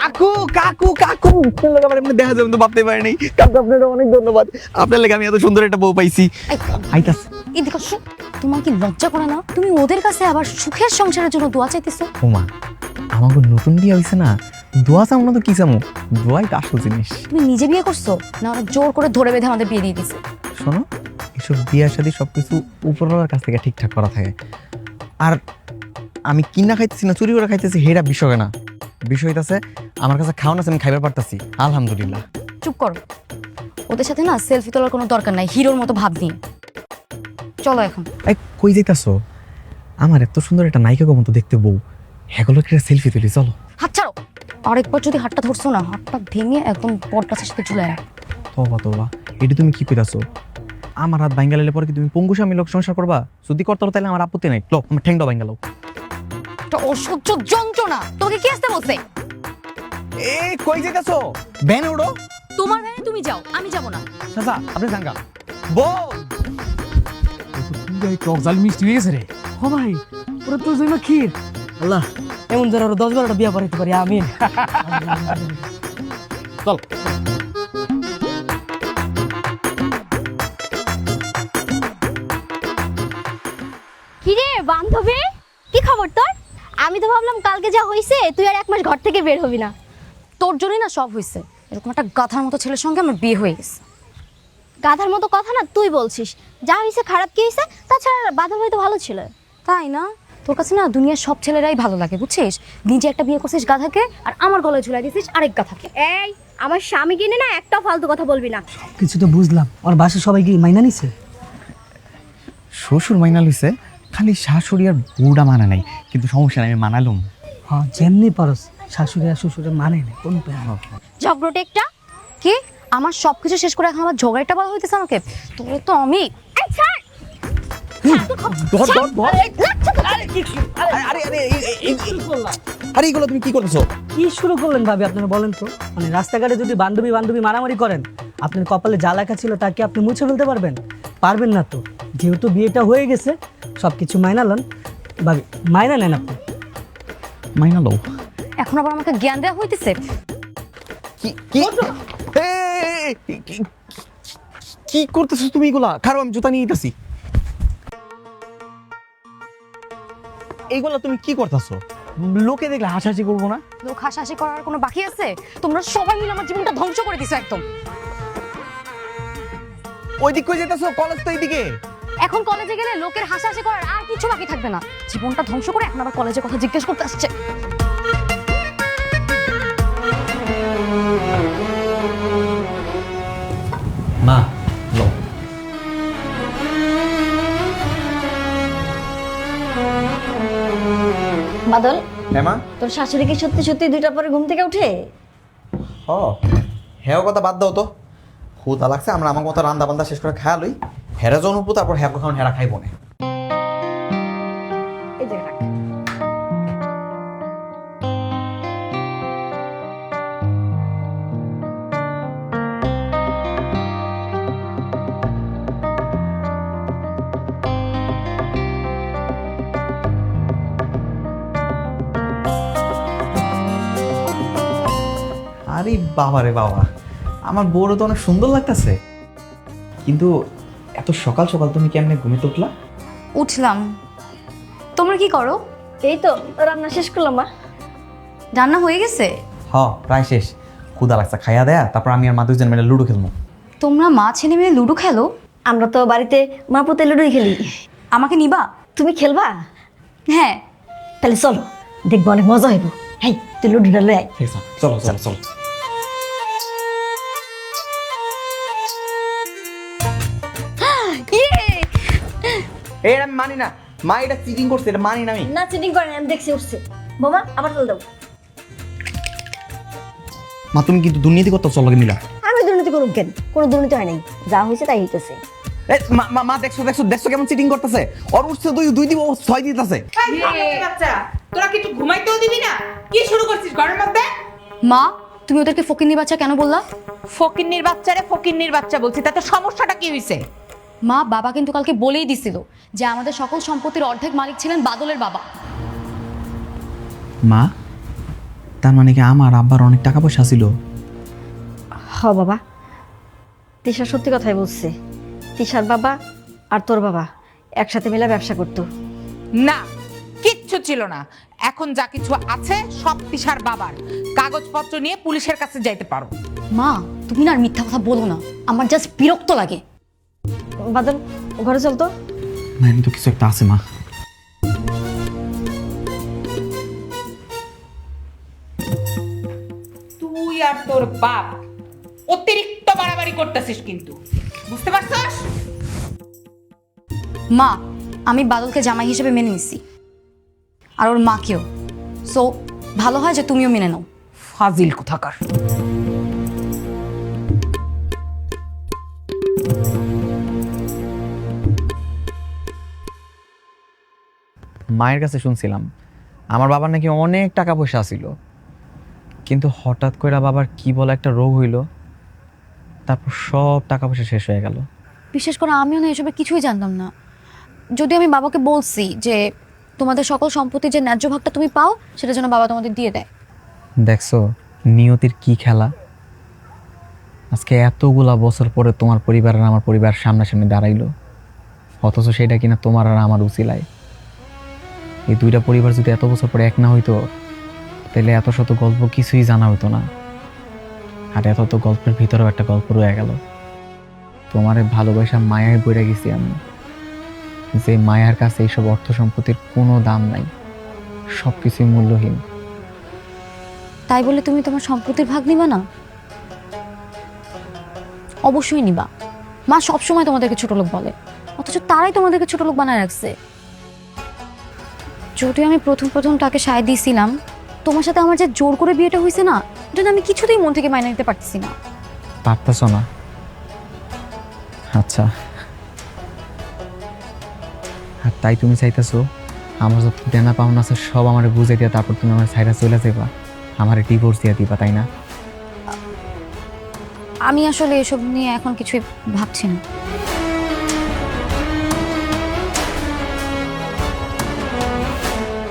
কাকু কাকু কাকু আমার এমনি দেখা যাবে তো ভাবতে পারিনি। কাকু আপনার অনেক ধন্যবাদ, আপনার লেগে আমি এত সুন্দর একটা বউ পাইছি। আইতাস এদিকে আসো। তোমার কি লজ্জা করে না? তুমি ওদের কাছে আবার সুখের সংসারের জন্য দোয়া চাইতেছো? ওমা আমাকে নতুন বিয়ে হয়েছে না, দোয়া চামো না তো কি চামো, দোয়াই তো আসল জিনিস। তুমি নিজে বিয়ে করছো না ওরা জোর করে ধরে বেঁধে আমাদের বিয়ে দিয়ে দিছে? শোনো, এসব বিয়ের সাথে সবকিছু উপরওয়ালার কাছ থেকে ঠিকঠাক করা থাকে। আর আমি কিনা খাইতেছি না চুরি করে খাইতেছি হেরা বিষয় না, বিষয় হইতাছে আমার কাছে খাওয়ান আছে, আমি খাইবার পারতাছি আলহামদুলিল্লাহ। চুপ করো। ওদের সাথে না সেলফি তোলার কোনো দরকার নাই, হিরোর মতো ভাব নিয়ে চলো এখন। এই কই যাইতাছো? আমার এত সুন্দর একটা নায়িকা মতো দেখতে বউ, হ্যাগুলো একটা সেলফি তুলি, চলো। হাত ছাড়ো। আরেকবার যদি হাতটা ধরছো না, হাতটা ভেঙে একদম বট গাছের সাথে ঝুলে রাখ। তবা তবা, এটা তুমি কি কইতাছো? আমার হাত ভাঙ্গা লাইলে পরে কি তুমি পঙ্গু স্বামী লোক সংসার করবা? যদি করতে তাহলে আমার আপত্তি নাই, লো আমার ঠ্যাংটা ভাঙ্গা লাও। এটা অসহ্য যন্ত্রণা। তোমাকে কি আসতে বলছে? এ কই যাইতাছো? ভ্যানে উড়ো। তোমার ভ্যানে তুমি যাও, আমি যাব না। চাচা আপনি জাঙ্গা বউ। টকজাল মিষ্টি হয়ে গেছে রে। ও ভাই, ওরা তো জন্য ক্ষীর। আল্লাহ এমন ধরে ওরা 10-12টা বিয়া পড়াইতে পারি আমি। চল। কিরে বান্ধবী, কি খবর তোর? আমি তো ভাবলাম কালকে যা হইছে তুই আর 1 মাস ঘর থেকে বের হবি না। তোর জন্যই না সব হয়েছে। এরকম একটা গাধার মতো ছেলের সঙ্গে আমার বিয়ে হয়ে গেছে। গাধার মতো কথা না তুই বলছিস, যা হইছে খারাপ কি হইছে, তাছাড়া বান্ধব হয়তো ভালো ছিল। তাই না? তোর কাছে না দুনিয়ার সব ছেলেরাই ভালো লাগে, বুঝছিস? নিজে একটা বিয়ে করছিস গাধাকে, আর আমার গলায় ঝুলাই দিছিস আরেক গাধাকে। এই আমার স্বামী কিনে না একটা ফালতু কথা বলবি না। কিছু তো বুঝলাম, ওর বাসায় সবাই কি মাইনা নিছে? শ্বশুর মাইনা লইছে, খালি শাশুড়ি আর বউটা মানা নাই, কিন্তু সমস্যা নাই, আমি মানালুম। হ্যাঁ যেমনি পারস, শাশুড়ি আর শ্বশুরে মানে না কোন ঝগড়টে একটা। কি? আমার সবকিছু শেষ করে এখন আমার ঝগড়াটা বলা হইতেছে আমাকে? তোরে তো আমি এই ছাড়। ধর ধর ধর। আরে এগুলো তুমি কি করছো? কি শুরু করলেন ভাবি আপনারা বলেন তো? মানে রাস্তাঘাটে যদি বান্ধবী বান্ধবী মারামারি করেন, আপনার কপালে যা লেখা ছিল তাকে আপনি মুছে ফেলতে পারবেন? পারবেন না তো। যেহেতু বিয়েটা হয়ে গেছে সব কিছু মাইনা লন ভাবি, মাইনা নেন আপনি। মাইনা লও। এখন আবার আমাকে জ্ঞান দেওয়া হইতেছে। কি কি কি করতেছো তুমি এগুলা? খারাপ, আমি জুতা নিয়ে যেতেছি। এইগুলা তুমি কি করতেছো? লোকে দেখলে হাসাহাসি করবো না? লোক হাসাহাসি করার কোনো বাকি আছে? তোমরা সবাই মিলে আমার জীবনটা ধ্বংস করে দিছো একদম। ওই দিক কই যেতেছো? কলেজ তো এইদিকে। এখন কলেজে গেলে লোকের হাসাহাসি করার আর কিছু বাকি থাকবে না। জীবনটা ধ্বংস করে এখন আবার কলেজের কথা জিজ্ঞেস করতে আসছে। মা লো। বাদল, হ্যাঁ মা। তোর শাশুড়ি কি সত্যি সত্যি 2টা পরে ঘুম থেকে উঠে? হ হ্যাঁ কথা বাদ দাও তো, ক্ষুধা লাগছে, আমরা আমার মতো রান্না বান্না শেষ করে খাওয়া লই, হেরা জন্মপু, তারপর হ্যাঁ কখন হেরা খাইব না। এই যে রাখ। আরে বাবা রে বাবা, আমার বউরে তো অনেক সুন্দর লাগতেছে, কিন্তু এত সকাল সকাল তুমি কেমনে ঘুমিয়ে উঠলা? উঠলাম। তোমরা কি করো? এই তো রান্না শেষ করলাম মা। রান্না হয়ে গেছে? হ প্রায় শেষ, ক্ষুধা লাগছে, খাইয়া দেয়া তারপর আমি আর মা দুজন মিলে লুডো খেলবো। তোমরা মা ছেলে মেয়ে লুডো খেলো? আমরা তো বাড়িতে মা পুতে লুডোই খেলি। আমাকে নিবা? তুমি খেলবা? হ্যাঁ। তাহলে চলো, দেখবো অনেক মজা হইব। হেই তুই লুডোটা লয়ে আয়। ঠিক আছে চলো চলো চলো। এই আমি মানি না, মা এটা চিটিং করছে, এটা মানি না আমি। না চিটিং করে না, আমি দেখছি উঠছে। বোমা আবার চল দাও। মা তুমি কিন্তু দুর্নীতি করতে চলো মিলা। আমি দুর্নীতি করুম কেন? কোনো দুর্নীতি হয় নাই, যা হয়েছে তাই হইতেছে। মা দেখছো দেখছো দেখছো কেমন চিটিং করতেছে? ওর উঠছে দুই দিব, 6 দিতেছে। বাচ্চা তোরা কি একটু ঘুমাইতেও দিবি না? কি শুরু করছিস ঘরের মধ্যে? মা তুমি ওদেরকে ফকিন্নি বাচ্চা কেন বললা? ফকিন্নির বাচ্চারে ফকিন্নির বাচ্চা বলছি, তাতে সমস্যাটা কি হইছে? মা বাবা কিন্তু কালকে বলেই দিছিল যে আমাদের সকল সম্পত্তির অর্ধেক মালিক ছিলেন বাদলের বাবা। মা তার মানে কি আমার আব্বার অনেক টাকা পয়সা ছিল? হ বাবা, তিশা সত্যি কথাই বলছে। তিশার বাবা আর তোর বাবা একসাথে মিলে ব্যবসা করতো। না, কিচ্ছু ছিল না। এখন যা কিছু আছে সব তিশার বাবার। কাগজপত্র নিয়ে পুলিশের কাছে যাইতে পারো। মা তুমি না আর মিথ্যা কথা বলো না, আমার জাস্ট বিরক্ত লাগে। বাদল, ঘরে চল তো। না, এমনি তো কিছু একটা আছে মা। তুই আর তোর বাপ অতিরিক্ত বাড়াবাড়ি করতেছিস কিন্তু, বুঝতে পারছস? মা আমি বাদলকে জামাই হিসেবে মেনে নিছি, আর ওর মাকেও। সো ভালো হয় যে তুমিও মেনে নাও। ফাজিল কোথাকার। মায়ের কাছে শুনছিলাম আমার বাবার নাকি অনেক টাকা পয়সা ছিল, কিন্তু হঠাৎ করে বাবার কি বলে একটা রোগ হইল, তারপর সব টাকা পয়সা শেষ হয়ে গেল। বিশেষ করে আমিও না এসবের কিছুই জানতাম না। যদি আমি বাবাকে বলছি যে তোমাদের সকল সম্পত্তির যে ন্যায্য ভাগটা তুমি পাও সেটা যেন বাবা তোমাদের দিয়ে দেয়। দেখছো নিয়তির কি খেলা। আজকে এতগুলা বছর পরে তোমার পরিবার আর আমার পরিবার সামনাসামনি দাঁড়াইলো, অথচ সেটা কিনা তোমার আর আমার উচিলায়। এই দুইটা পরিবার যদি এত বছর পরে এক না হইতো, তাহলে এত শত গল্প কিছুই জানা হইতো না। আর এত তো গল্পের ভিতরেও একটা গল্প রয়ে গেল। তোমার ভালোবাসা মায়ায় বইরা গেছি আমি, যে মায়ার কাছে এইসব অর্থ সম্পত্তির কোনো দাম নাই, সব কিছুই মূল্যহীন। তাই বলে তুমি তোমার সম্পত্তির ভাগ নিবা না? অবশ্যই নিবা। মা সবসময় তোমাদেরকে ছোট লোক বলে, অথচ তারাই তোমাদেরকে ছোট লোক বানায় রাখছে। যদিও আমি প্রথম তাকে সায় দিয়েছিলাম, তোমার সাথে আমার যে জোর করে বিয়েটা হয়েছে না, এটা আমি কিছুতেই মন থেকে মাইনে নিতে পারতেছি না। পারতেছ না? আচ্ছা, আর তাই তুমি চাইতেছো আমার যত দেনা পাওনা আছে সব আমার বুঝে দিয়া তারপর তুমি আমার সাইডে চলে যাবা, আমার ডিভোর্স দিয়ে দিবা, তাই না? আমি আসলে এসব নিয়ে এখন কিছুই ভাবছি না।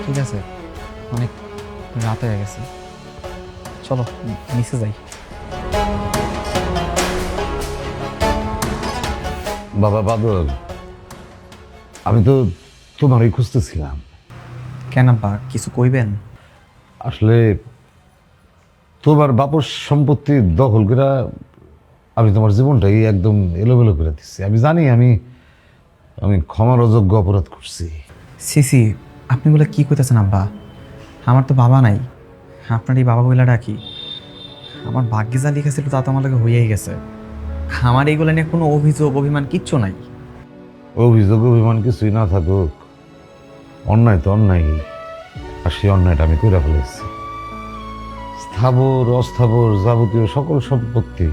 ঠিক আছে, অনেক রাত হয়ে গেছে, চলো নিচে যাই। বাবা বাদল, আমি তো তোমারই খুঁজতেছিলাম। কেন বা কিছু কইবেন? আসলে তোমার বাপর সম্পত্তি দখল করে আমি তোমার জীবনটাই একদম এলোমেলো করে দিচ্ছি। আমি জানি আমি আমি ক্ষমার অযোগ্য অপরাধ করছি। সিসি, আপনি বলে কি কইতেছেন আব্বা? আমার তো বাবা নাই, আপনার এই বাবা বইলা ডাকি। আমার ভাগ্যে যা লিখেছিল তা তো আমার লাগে হয়েই গেছে। আমার এইগুলো নিয়ে কোনো অভিযোগ অভিমান কিচ্ছু নাই। অভিযোগ অভিমান কিছুই না থাকুক, অন্যায় তো অন্যায়, আর সেই অন্যায়টা আমি করে ফেলেছি। স্থাবর অস্থাবর যাবতীয় সকল সম্পত্তি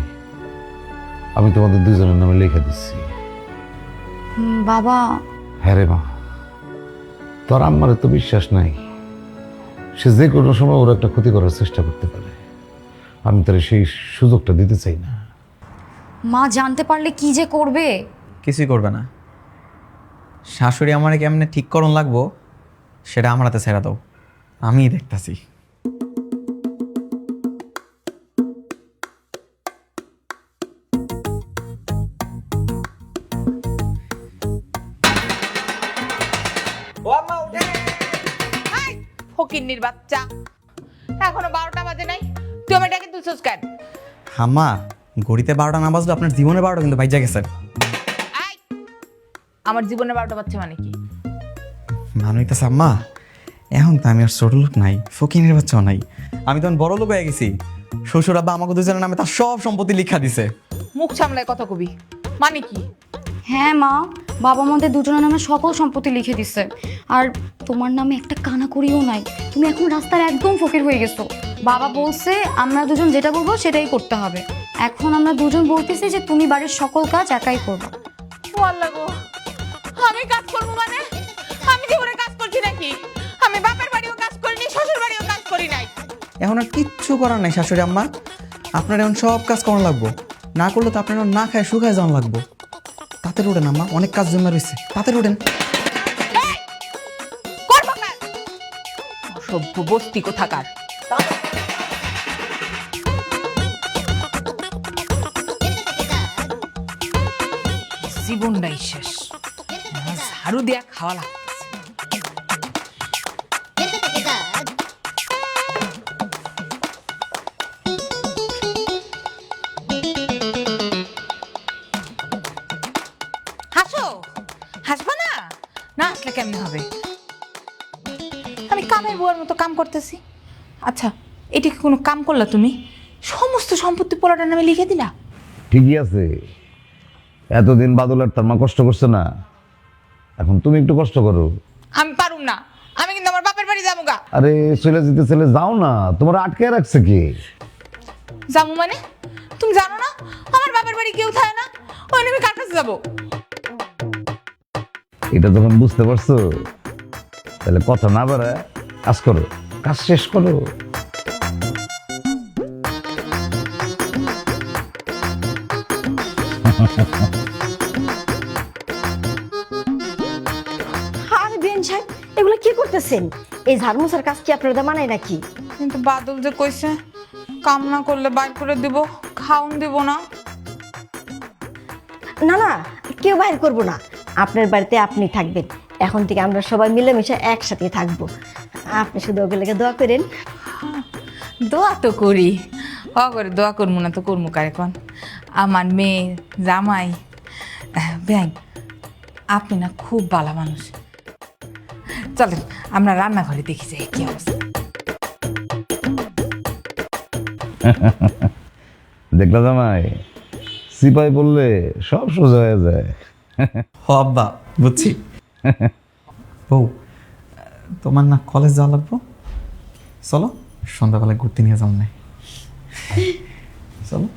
আমি তোমাদের দুজনের নামে লিখে দিচ্ছি। বাবা, হ্যাঁ রে মা, তোর আম্মারে তো বিশ্বাস নাই, সে যে কোনো সময় ওর একটা ক্ষতি করার চেষ্টা করতে পারে। আমি তার সেই সুযোগটা দিতে চাই না। মা জানতে পারলে কি যে করবে। কিছুই করবে না। শাশুড়ি আমার কেমনে ঠিক করণ লাগবো সেটা আমার হাতে ছেড়ে দাও, আমিই দেখতাছি। ফকিন্নির বাচ্চা, এখনো 12টা বাজে নাই, তুই আমার ডাকে তুলছস কেন? হাম্মা, ঘড়িতে 12টা না বাজলো আপনার জীবনে 12টা কিন্তু বাইজা গেছে। আই, আমার জীবনে 12টা বাজছে মানে কি? মানুইতেছে আম্মা, এখন তো আমি আর ছোট লোক নাই, ফকিনের বাচ্চাও নাই, আমি তখন বড় লোক হয়ে গেছি। শ্বশুর আব্বা আমাকে দুজনের নামে তার সব সম্পত্তি লিখা দিছে। মুখ সামলায় কথা কবি, মানে কি? হ্যাঁ মা, বাবা আমাদের দুজনের নামে সকল সম্পত্তি লিখে দিছে, আর তোমার নামে একটা কানা করিও নাই। তুমি এখন রাস্তার একদম ফকির হয়ে গেছো। বাবা বলছে আমরা দুজন যেটা বলবো সেটাই করতে হবে। এখন আমরা দুজন বলতেছি যে তুমি বাড়ির সকল কাজ একাই করবা। ও আল্লাহ গো, আমি কাজ করবো মানে? আমি জীবনে কাজ করছি নাকি? আমি বাপের বাড়িও কাজ করিনি, শ্বশুর বাড়িও কাজ করি নাই। এখন আর কিচ্ছু করার নাই শাশুড়ি আম্মা, আপনার এখন সব কাজ করানো লাগবো, না করলে তো আপনার না খায় শুকায় যাওয়া লাগবো। তাতে উঠেন আম্মা, অনেক কাজ জমা রয়েছে, তাতে উঠেন। করবো কাজ, অসভ্য বস্তি কোথাকার। জীবনটাই শেষ আমার ঝাড়ু দিয়া খাওয়া লাগতেছে। হাসো, হাসবা না? না আসলে কেমনে হবে? আমি কামের বুয়ার মতো কাম করতেছি। আচ্ছা, এটা কি কোনো কাম করলা তুমি? সমস্ত সম্পত্তি পোলাটার নামে লিখে দিলা? ঠিকই আছে, এতদিন বাদল আর তার মা কষ্ট করছে না, এখন তুমি একটু কষ্ট করো। আমি পারুম না, আমি কিন্তু আমার বাপের বাড়ি যাবো গা। আরে চলে যেতে চলে যাও না, তোমার আটকে রাখছে কি? যাবো মানে? তুমি জানো না আমার বাপের বাড়ি কেউ থাকে না, ওই আমি কার কাছে যাবো? এটা যখন বুঝতে পারছো তাহলে কথা না বাড়ায় কাজ করো, কাজ শেষ করো। আরে বিয়ান সাহেব, এগুলো কি করতেছেন? এই ঝাড়ু মোছার কাজ কি আপনার মানায় নাকি? কিন্তু বাদল যে কইছে কাম না করলে বাইর করে দিব, খাওন দিব না। না না, কেউ বাইর করবো না, আপনার বাড়িতে আপনি থাকবেন। এখন থেকে আমরা সবাই মিলেমিশে একসাথে থাকবো। আপনি শুধু ওকে লেগে দোয়া করেন। দোয়া তো করি, করে দোয়া করবো না তো করবো কারে কন? আমার মেয়ে জামাই ব্যাং, আপনি না খুব ভালো মানুষ। চলেন আমরা রান্নাঘরে দেখি যাই কি অবস্থা। দেখলা জামাই, সিপাই বললে সব সোজা হয়ে যায়। হ আব্বা, বুঝছি। বউ, তোমার না কলেজ যাওয়া লাগবো, চলো সন্ধ্যাবেলায় ঘুরতে নিয়ে যাও না, চলো।